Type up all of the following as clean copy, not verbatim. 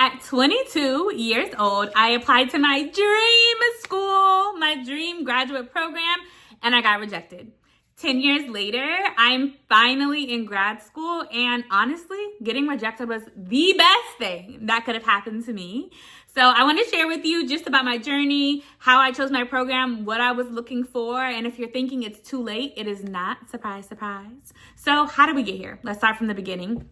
At 22 years old, I applied to my dream school, my dream graduate program, and I got rejected. 10 years later, I'm finally in grad school, and honestly, getting rejected was the best thing that could have happened to me. So I want to share with you just about my journey, how I chose my program, what I was looking for, and if you're thinking it's too late, it is not. Surprise, surprise. So how did we get here? Let's start from the beginning.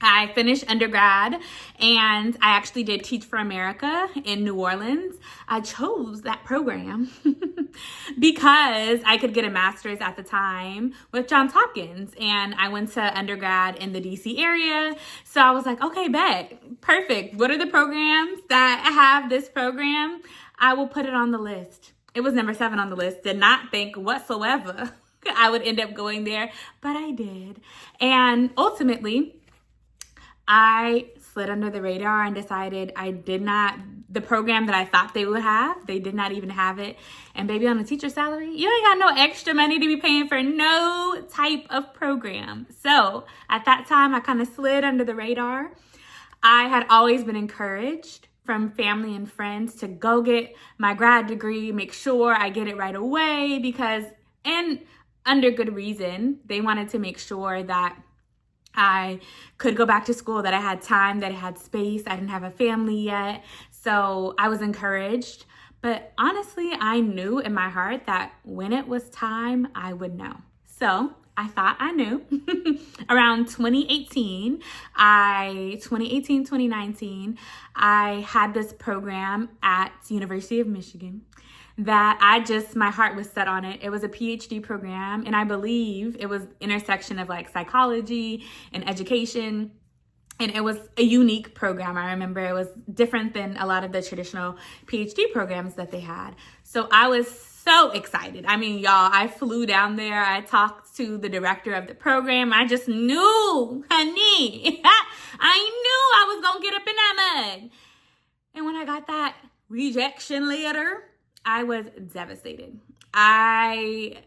I finished undergrad and I actually did Teach for America in New Orleans. I chose that program because I could get a master's at the time with Johns Hopkins, and I went to undergrad in the DC area. So I was like, okay, bet, perfect. What are the programs that have this program? I will put it on the list. It was number 7 on the list. Did not think whatsoever I would end up going there, but I did. And ultimately, I slid under the radar and decided the program that I thought they would have, they did not even have it. And baby, on a teacher salary, you ain't got no extra money to be paying for no type of program. So at that time, I kind of slid under the radar. I had always been encouraged from family and friends to go get my grad degree, make sure I get it right away and under good reason, they wanted to make sure that I could go back to school, that I had time, that I had space. I didn't have a family yet. So I was encouraged. But honestly, I knew in my heart that when it was time, I would know. So I thought I knew. Around 2019, I had this program at University of Michigan that my heart was set on it. It was a PhD program, and I believe it was intersection of like psychology and education. And it was a unique program. I remember it was different than a lot of the traditional PhD programs that they had. So I was so excited. I mean, y'all, I flew down there. I talked to the director of the program. I just knew, honey, I knew I was going to get up in that mud. And when I got that rejection letter, I was devastated. I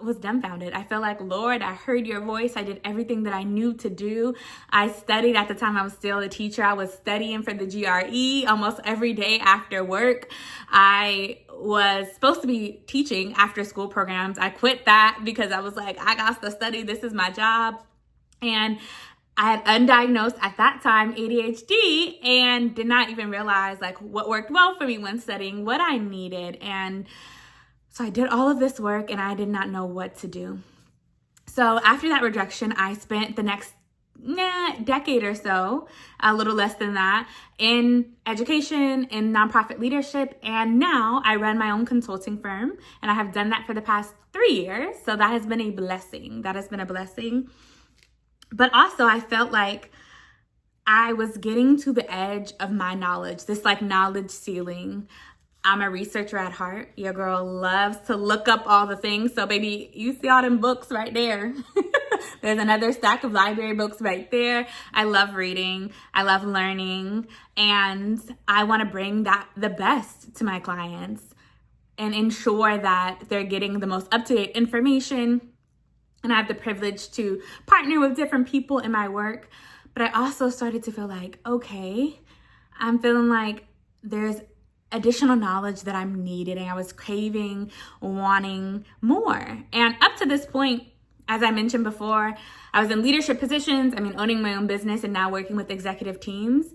was dumbfounded. I felt like, Lord, I heard your voice. I did everything that I knew to do. I studied. At the time, I was still a teacher. I was studying for the GRE almost every day after work. I was supposed to be teaching after school programs. I quit that because I was like, I got to study. This is my job. And I had undiagnosed at that time ADHD and did not even realize like what worked well for me when studying, what I needed. And so I did all of this work and I did not know what to do. So after that rejection, I spent the next decade or so, a little less than that, in education, in nonprofit leadership. And now I run my own consulting firm, and I have done that for the past 3 years. So that has been a blessing. But also I felt like I was getting to the edge of my knowledge, this like knowledge ceiling. I'm a researcher at heart. Your girl loves to look up all the things. So baby, you see all them books right there. There's another stack of library books right there. I love reading. I love learning. And I want to bring the best to my clients and ensure that they're getting the most up-to-date information. And I have the privilege to partner with different people in my work. But I also started to feel like, okay, I'm feeling like there's additional knowledge that I'm needed. And I was craving, wanting more. And up to this point, as I mentioned before, I was in leadership positions. Owning my own business and now working with executive teams.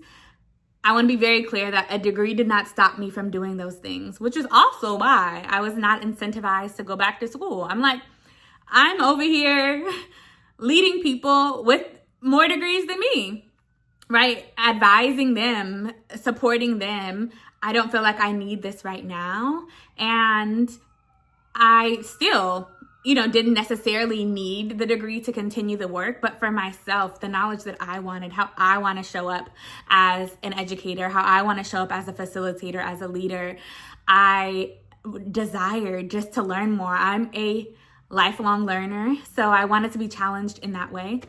I want to be very clear that a degree did not stop me from doing those things, which is also why I was not incentivized to go back to school. I'm like, I'm over here leading people with more degrees than me, right? Advising them, supporting them. I don't feel like I need this right now. And I still, didn't necessarily need the degree to continue the work, but for myself, the knowledge that I wanted, how I want to show up as an educator, how I want to show up as a facilitator, as a leader, I desired just to learn more. I'm a lifelong learner, so I wanted to be challenged in that way.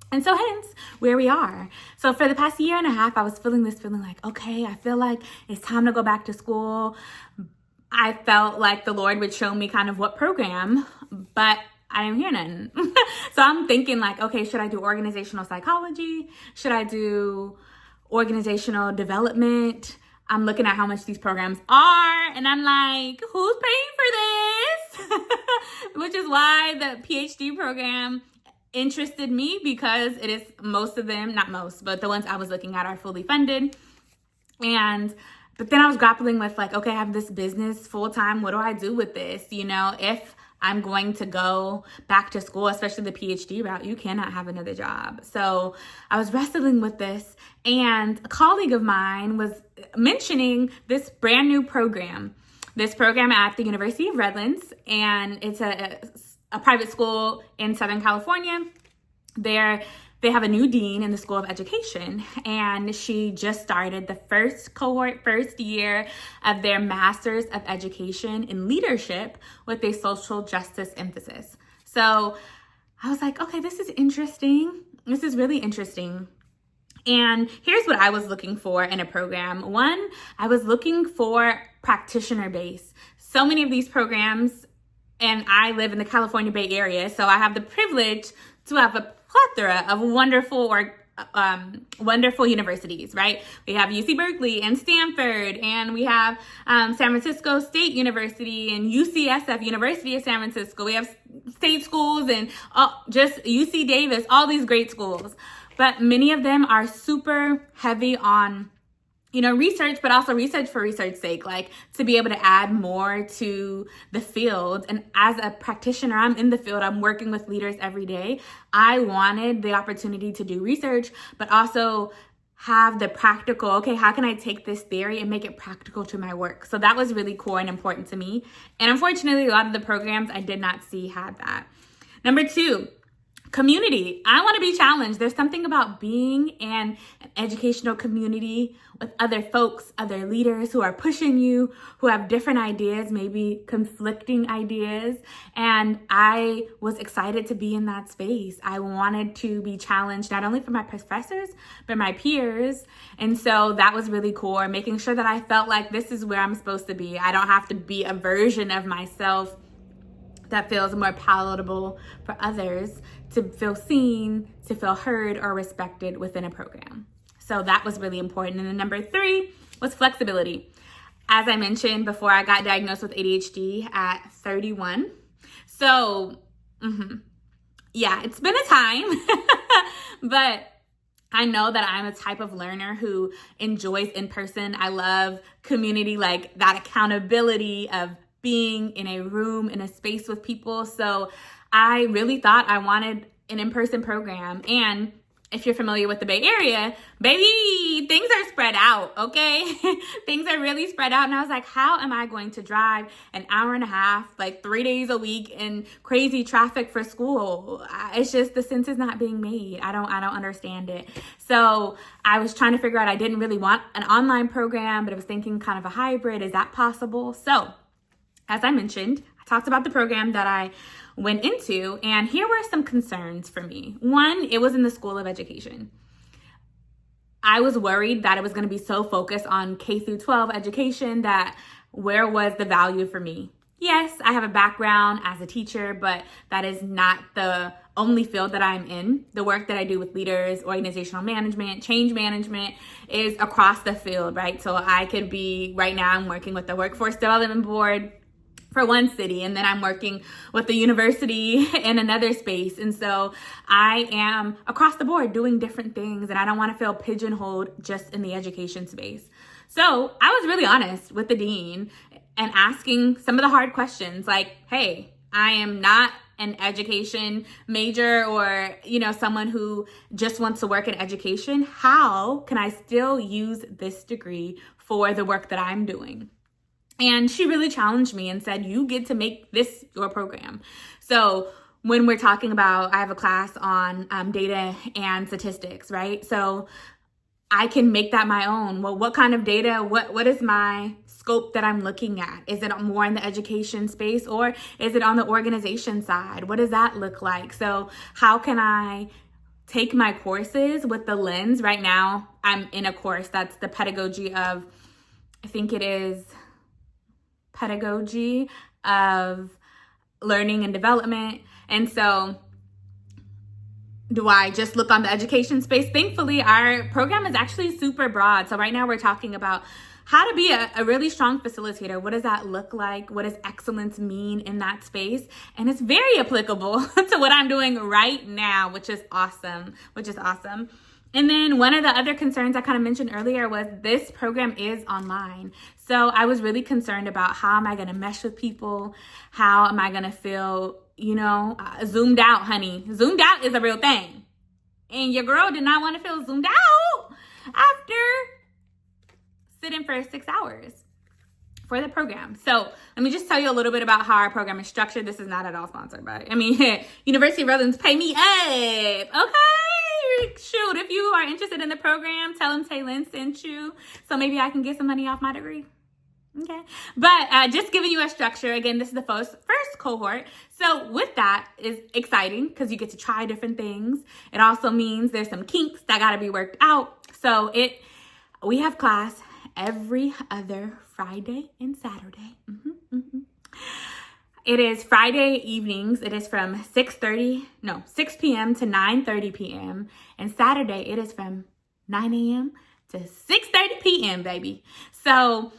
And so hence where we are. So for the past year and a half, I was feeling like, okay, I feel like it's time to go back to school. I felt like the Lord would show me kind of what program, but I didn't hear nothing. So I'm thinking like, okay, should I do organizational psychology? Should I do organizational development. I'm looking at how much these programs are, and I'm like, who's paying for this? Which is why the PhD program interested me, because it is, most of them, not most, but the ones I was looking at are fully funded. But then I was grappling with like, okay, I have this business full time. What do I do with this? You know, if I'm going to go back to school, especially the PhD route, you cannot have another job. So I was wrestling with this, and a colleague of mine was mentioning this brand new program, this program at the University of Redlands, and it's a private school in Southern California. They have a new dean in the School of Education, and she just started the first cohort, first year of their Masters of Education in Leadership with a social justice emphasis. So I was like, okay, this is interesting. This is really interesting. And here's what I was looking for in a program. One, I was looking for practitioner base. So many of these programs, and I live in the California Bay Area, so I have the privilege to have a plethora of wonderful universities, right? We have UC Berkeley and Stanford, and we have San Francisco State University and UCSF, University of San Francisco. We have state schools and just UC Davis, all these great schools. But many of them are super heavy on, you know, research, but also research for research's sake, like to be able to add more to the field. And as a practitioner, I'm in the field, I'm working with leaders every day. I wanted the opportunity to do research, but also have the practical, okay, how can I take this theory and make it practical to my work? So that was really core and important to me. And unfortunately, a lot of the programs I did not see had that. Number two, community. I want to be challenged. There's something about being in an educational community with other folks, other leaders who are pushing you, who have different ideas, maybe conflicting ideas. And I was excited to be in that space. I wanted to be challenged not only from my professors, but my peers. And so that was really core, making sure that I felt like this is where I'm supposed to be. I don't have to be a version of myself that feels more palatable for others, to feel seen, to feel heard or respected within a program. So that was really important. And then number three was flexibility. As I mentioned before, I got diagnosed with ADHD at 31. So yeah, it's been a time, but I know that I'm a type of learner who enjoys in person. I love community, like that accountability of being in a room, in a space with people. So I really thought I wanted an in-person program. And if you're familiar with the Bay Area, baby, things are spread out, okay? Things are really spread out. And I was like, how am I going to drive an hour and a half, like 3 days a week in crazy traffic for school? It's just, the sense is not being made. I don't understand it. So I was trying to figure out, I didn't really want an online program, but I was thinking kind of a hybrid. Is that possible? So as I mentioned, I talked about the program that I went into, and here were some concerns for me. One, it was in the School of Education. I was worried that it was going to be so focused on K through 12 education that where was the value for me? Yes, I have a background as a teacher, but that is not the only field that I'm in. The work that I do with leaders, organizational management, change management is across the field, right? So I could be, right now I'm working with the Workforce Development Board for one city, and then I'm working with the university in another space. And so I am across the board doing different things, and I don't want to feel pigeonholed just in the education space. So I was really honest with the dean and asking some of the hard questions, like, hey, I am not an education major or, you know, someone who just wants to work in education. How can I still use this degree for the work that I'm doing? And she really challenged me and said, you get to make this your program. So when we're talking about, I have a class on data and statistics, right? So I can make that my own. Well, what kind of data, what is my scope that I'm looking at? Is it more in the education space, or is it on the organization side? What does that look like? So how can I take my courses with the lens? Right now, I'm in a course that's the pedagogy of, I think it is pedagogy of learning and development. And so do I just look on the education space? Thankfully, our program is actually super broad. So right now we're talking about how to be a really strong facilitator. What does that look like? What does excellence mean in that space? And it's very applicable to what I'm doing right now, which is awesome, And then one of the other concerns I kind of mentioned earlier was this program is online. So I was really concerned about how am I going to mesh with people? How am I going to feel, zoomed out, honey. Zoomed out is a real thing. And your girl did not want to feel zoomed out after sitting for 6 hours for the program. So let me just tell you a little bit about how our program is structured. This is not at all sponsored by, University of Redlands, pay me up. Okay. Shoot, if you are interested in the program, tell them Taylin sent you. So maybe I can get some money off my degree. Okay. But just giving you a structure. Again, this is the first cohort. So with that is exciting because you get to try different things. It also means there's some kinks that got to be worked out. So we have class every other Friday and Saturday. It is Friday evenings. It is from 6 p.m. to 9:30 p.m. And Saturday, it is from 9 a.m. to 6:30 p.m., baby. So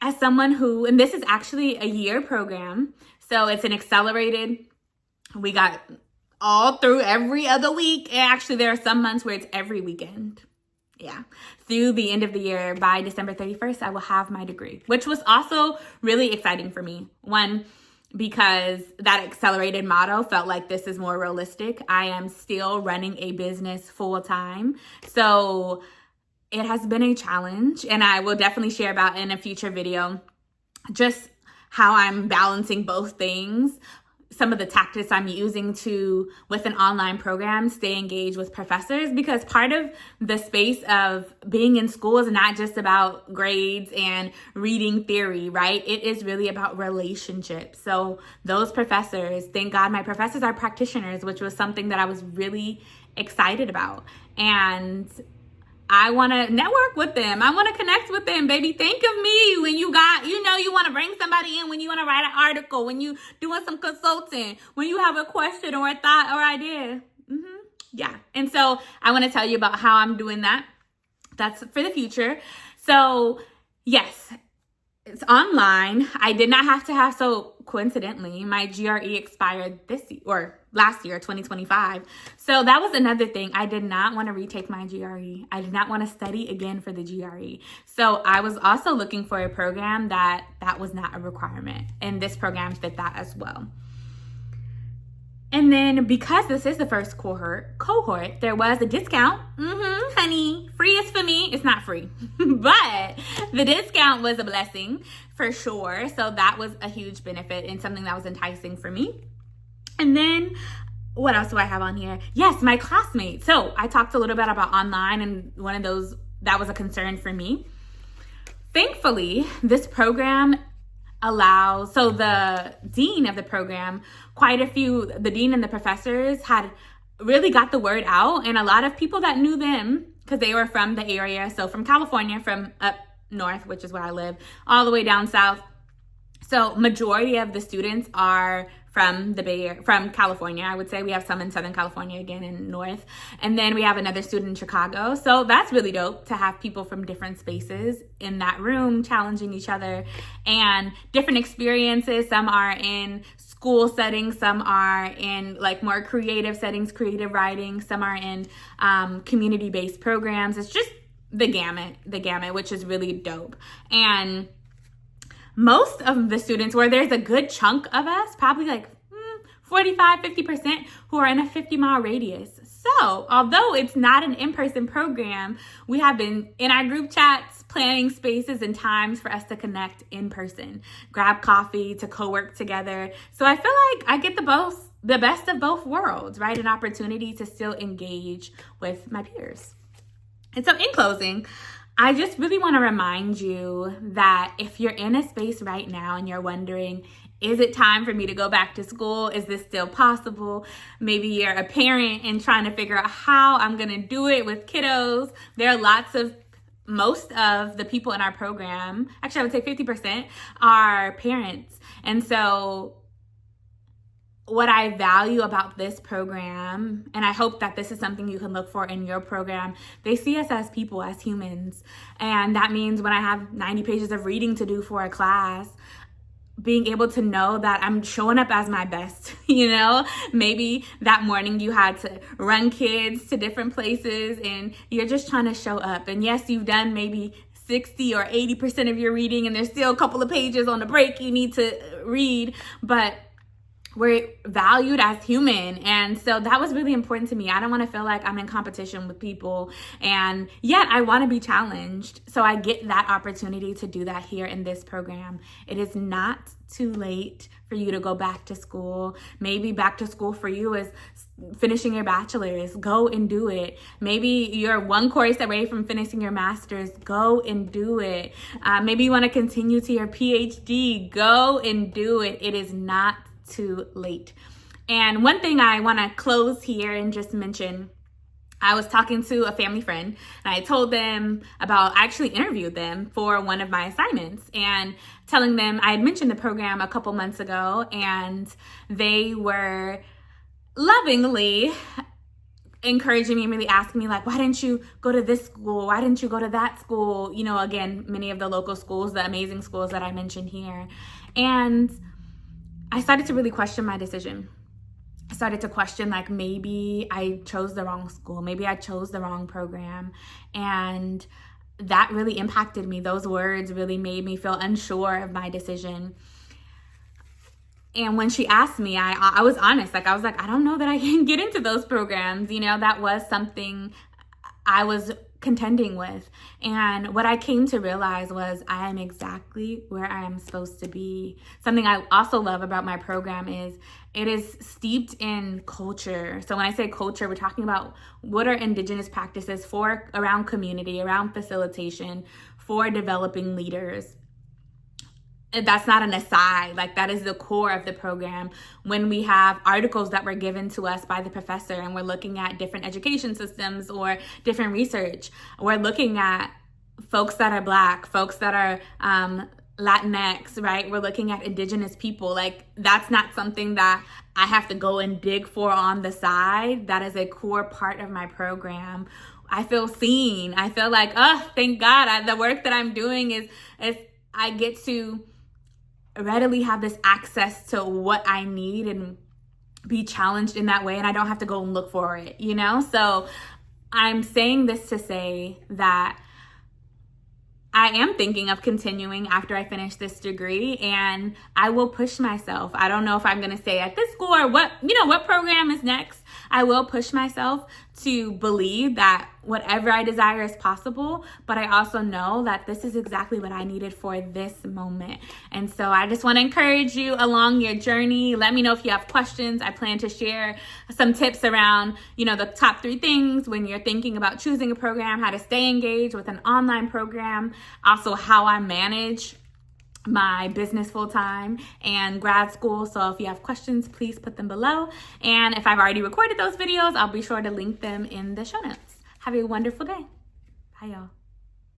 as someone and this is actually a year program, so it's an accelerated, we got all through every other week. And actually, there are some months where it's every weekend. Yeah. Through the end of the year, by December 31st, I will have my degree, which was also really exciting for me. One, because that accelerated model felt like this is more realistic. I am still running a business full time. So it has been a challenge, and I will definitely share about in a future video just how I'm balancing both things. Some of the tactics I'm using with an online program, stay engaged with professors, because part of the space of being in school is not just about grades and reading theory, right? It is really about relationships. So those professors, thank God my professors are practitioners, which was something that I was really excited about. And I want to network with them. I want to connect with them, baby. Think of me when you want to bring somebody in, when you want to write an article, when you doing some consulting, when you have a question or a thought or idea. Yeah. And so I want to tell you about how I'm doing that. That's for the future. So yes, it's online. I did not have to have, so coincidentally, my GRE expired last year, 2025. So that was another thing. I did not want to retake my GRE. I did not want to study again for the GRE. So I was also looking for a program that was not a requirement. And this program fit that as well. And then because this is the first cohort, there was a discount. Honey, free is for me. It's not free, but the discount was a blessing for sure. So that was a huge benefit and something that was enticing for me. And then what else do I have on here? Yes, my classmates. So I talked a little bit about online, and one of those that was a concern for me. Thankfully, this program allows, so the dean of the program, the dean and the professors had really got the word out, and a lot of people that knew them, because they were from the area, so from California, from up north, which is where I live, all the way down south. So majority of the students are from from California. I would say we have some in Southern California, again in North. And then we have another student in Chicago. So that's really dope to have people from different spaces in that room challenging each other and different experiences. Some are in school settings, some are in like more creative settings, creative writing, some are in community-based programs. It's just the gamut, which is really dope. And most of the students, where there's a good chunk of us, probably like 45-50%, who are in a 50-mile radius. So although it's not an in-person program, we have been in our group chats planning spaces and times for us to connect in person, grab coffee, to co-work together. So I feel like I get the best of both worlds, right? An opportunity to still engage with my peers. And so in closing, I just really want to remind you that if you're in a space right now and you're wondering, is it time for me to go back to school? Is this still possible? Maybe you're a parent and trying to figure out how I'm going to do it with kiddos. There are most of the people in our program, actually I would say 50%, are parents. And so what I value about this program, and I hope that this is something you can look for in your program, they see us as people, as humans. And that means when I have 90 pages of reading to do for a class, being able to know that I'm showing up as my best, you know? Maybe that morning you had to run kids to different places and you're just trying to show up. And yes, you've done maybe 60 or 80% of your reading and there's still a couple of pages on the break you need to read, but we're valued as human. And so that was really important to me. I don't want to feel like I'm in competition with people, and yet I want to be challenged. So I get that opportunity to do that here in this program. It is not too late for you to go back to school. Maybe back to school for you is finishing your bachelor's. Go and do it. Maybe you're one course away from finishing your master's. Go and do it. Maybe you want to continue to your PhD. Go and do it. It is not too late. And one thing I want to close here and just mention, I was talking to a family friend and I told them about, I actually interviewed them for one of my assignments and telling them I had mentioned the program a couple months ago, and they were lovingly encouraging me and really asking me, like, why didn't you go to this school? Why didn't you go to that school? You know, again, many of the local schools, the amazing schools that I mentioned here. And I started to really question my decision. I started to question, like, maybe I chose the wrong school. Maybe I chose the wrong program. And that really impacted me. Those words really made me feel unsure of my decision. And when she asked me, I was honest. Like, I was like, I don't know that I can get into those programs. You know, that was something I was contending with. And what I came to realize was I am exactly where I am supposed to be. Something I also love about my program is it is steeped in culture. So when I say culture, we're talking about what are indigenous practices for around community, around facilitation, for developing leaders. That's not an aside. Like, that is the core of the program. When we have articles that were given to us by the professor and we're looking at different education systems or different research, we're looking at folks that are Black, folks that are Latinx, right? We're looking at indigenous people. Like, that's not something that I have to go and dig for on the side. That is a core part of my program. I feel seen. I feel like, oh, thank God, the work that I'm doing is I get to readily have this access to what I need and be challenged in that way, and I don't have to go and look for it, you know? So I'm saying this to say that I am thinking of continuing after I finish this degree, and I will push myself. I don't know if I'm going to stay at this school or what program is next. I will push myself to believe that whatever I desire is possible, but I also know that this is exactly what I needed for this moment. And so I just want to encourage you along your journey. Let me know if you have questions. I plan to share some tips around, the top 3 things when you're thinking about choosing a program, how to stay engaged with an online program, also how I manage my business full-time and grad school. So if you have questions, please put them below. And if I've already recorded those videos, I'll be sure to link them in the show notes. Have a wonderful day. Bye, y'all.